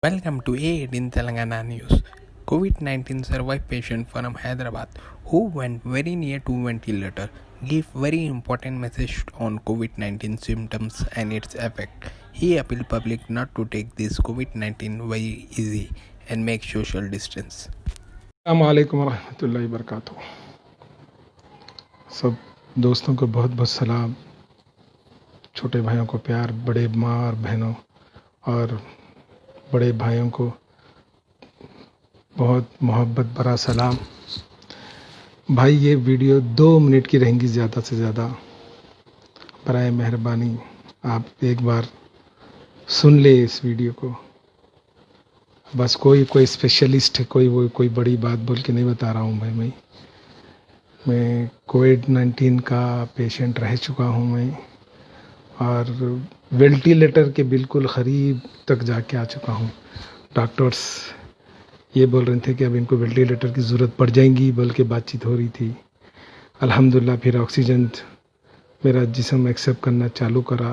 Welcome to A8 in Telangana News. COVID-19 survived patient from Hyderabad who went very near to ventilator gave very important message on COVID-19 symptoms and its effect. He appealed public not to take this COVID-19 very easy and make social distance. अस्सलामुअलैकुम वरहमतुल्लाहि वबरकातुहू। सब दोस्तों को बहुत बहुत सलाम, छोटे भाइयों को प्यार, बड़े माँ और बहनों और बड़े भाइयों को बहुत मोहब्बत भरा सलाम। भाई ये वीडियो 2 मिनट की रहेंगी ज़्यादा से ज़्यादा। बराए मेहरबानी आप एक बार सुन ले इस वीडियो को। बस कोई स्पेशलिस्ट है, कोई बड़ी बात बोल के नहीं बता रहा हूँ भाई। मैं कोविड-19 का पेशेंट रह चुका हूँ मैं, और वेंटिलेटर के बिल्कुल करीब तक जाके आ चुका हूँ। डॉक्टर्स ये बोल रहे थे कि अब इनको वेंटिलेटर की ज़रूरत पड़ जाएगी, बोल के बातचीत हो रही थी। अल्हम्दुलिल्लाह फिर ऑक्सीजन मेरा जिस्म एक्सेप्ट करना चालू करा।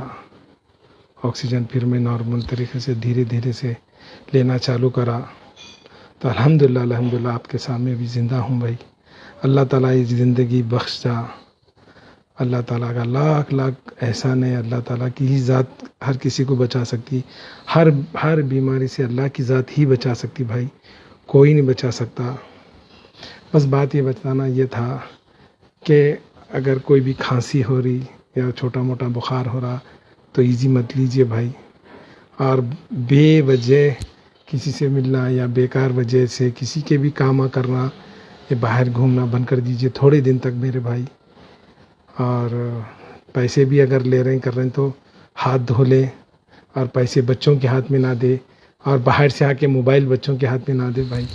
ऑक्सीजन फिर मैं नॉर्मल तरीके से धीरे धीरे से लेना चालू करा। तो अल्हम्दुलिल्लाह आपके सामने भी ज़िंदा हूँ भाई। अल्लाह ताला ये ज़िंदगी बख्श जा। अल्लाह ताला का लाख लाख एहसान है। अल्लाह ताला की ही ज़ात हर किसी को बचा सकती। हर बीमारी से अल्लाह की ज़ात ही बचा सकती भाई, कोई नहीं बचा सकता। बस बात ये बताना ये था कि अगर कोई भी खांसी हो रही या छोटा मोटा बुखार हो रहा तो इजी मत लीजिए भाई। और बेवजह किसी से मिलना या बेकार वजह से किसी के भी काम करना या बाहर घूमना बंद कर दीजिए थोड़े दिन तक मेरे भाई। और पैसे भी अगर ले रहे हैं कर रहे हैं तो हाथ धो लें, और पैसे बच्चों के हाथ में ना दे, और बाहर से आके मोबाइल बच्चों के हाथ में ना दे भाई।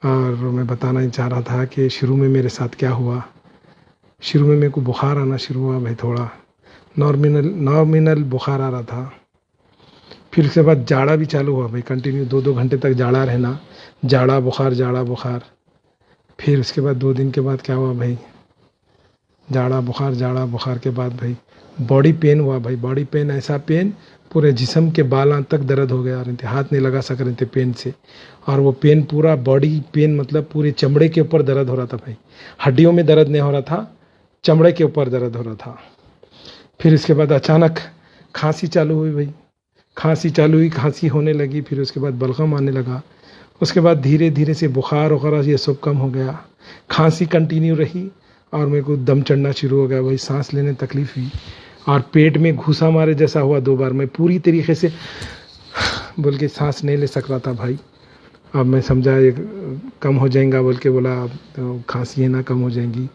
और मैं बताना चाह रहा था कि शुरू में मेरे साथ क्या हुआ। शुरू में मेरे को बुखार आना शुरू हुआ भाई, थोड़ा नॉर्मिनल बुखार आ रहा था। फिर उसके बाद जाड़ा भी चालू हुआ भाई, कंटिन्यू 2-2 घंटे तक जाड़ा रहना, जाड़ा बुखार। फिर उसके बाद 2 दिन के बाद क्या हुआ भाई, जाड़ा बुखार के बाद भाई बॉडी पेन हुआ भाई। बॉडी पेन, ऐसा पेन पूरे जिस्म के बालों तक दर्द हो गया रहे थे, हाथ नहीं लगा सक रहे थे पेन से। और वो पेन पूरा बॉडी पेन मतलब पूरे चमड़े के ऊपर दर्द हो रहा था भाई। हड्डियों में दर्द नहीं हो रहा था, चमड़े के ऊपर दर्द हो रहा था। फिर इसके बाद अचानक खांसी चालू हुई भाई। खांसी होने लगी। फिर उसके बाद बलगम आने लगा। उसके बाद धीरे धीरे से बुखार वगैरह ये सब कम हो गया। खांसी कंटिन्यू रही और मेरे को दम चढ़ना शुरू हो गया भाई, सांस लेने तकलीफ हुई और पेट में घुसा मारे जैसा हुआ 2 बार। मैं पूरी तरीके से बोल के सांस नहीं ले सक रहा था भाई। अब मैं समझा ये कम हो जाएगा बोल के बोला, तो खांसी है ना कम हो जाएंगी।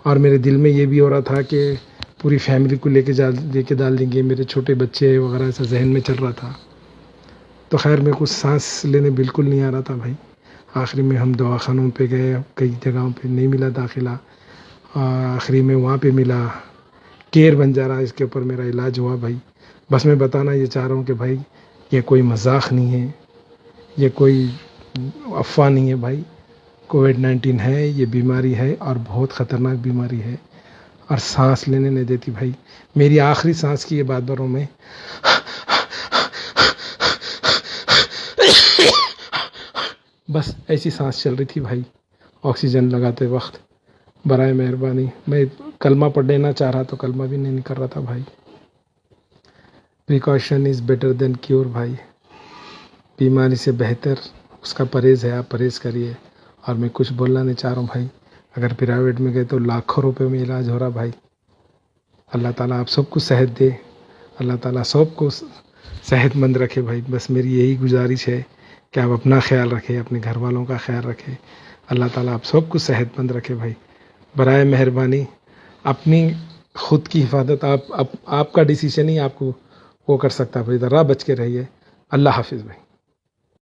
और मेरे दिल में ये भी हो रहा था कि पूरी फैमिली को लेके डाल देंगे, मेरे छोटे बच्चे वगैरह, ऐसा जहन में चल रहा था। तो खैर मेरे को सांस लेने बिल्कुल नहीं आ रहा था भाई। आखिरी में हम दवाखानों पे गए, कई जगहों पे नहीं मिला दाखिला, आखिरी में वहाँ पे मिला। केयर बंजारा, इसके ऊपर मेरा इलाज हुआ भाई। बस मैं बताना ये चाह रहा हूँ कि भाई ये कोई मजाक नहीं है, ये कोई अफवाह नहीं है भाई। कोविड-19 है, ये बीमारी है और बहुत ख़तरनाक बीमारी है, और सांस लेने नहीं देती भाई। मेरी आखिरी सांस की ये बात बरों में बस ऐसी सांस चल रही थी भाई ऑक्सीजन लगाते वक्त। बराए मेहरबानी मैं कलमा पढ़ लेना चाह रहा तो कलमा भी नहीं कर रहा था भाई। Precaution is better than cure भाई। बीमारी से बेहतर उसका परहेज़ है, आप परहेज़ करिए। और मैं कुछ बोलना नहीं चाह रहा हूँ भाई। अगर प्राइवेट में गए तो लाखों रुपए में इलाज हो रहा भाई। अल्लाह ताला आप सबको सेहत दे, अल्लाह ताला सबको सेहतमंद रखे भाई। बस मेरी यही गुजारिश है कि आप अपना ख्याल रखें, अपने घर वालों का ख्याल रखें। अल्लाह ताला आप सबको सेहतमंद रखे भाई। बराए मेहरबानी अपनी खुद की हिफाजत आपका डिसीजन ही आपको वो कर सकता है भाई। ज़रा बच के रहिए। अल्लाह हाफिज़ भाई।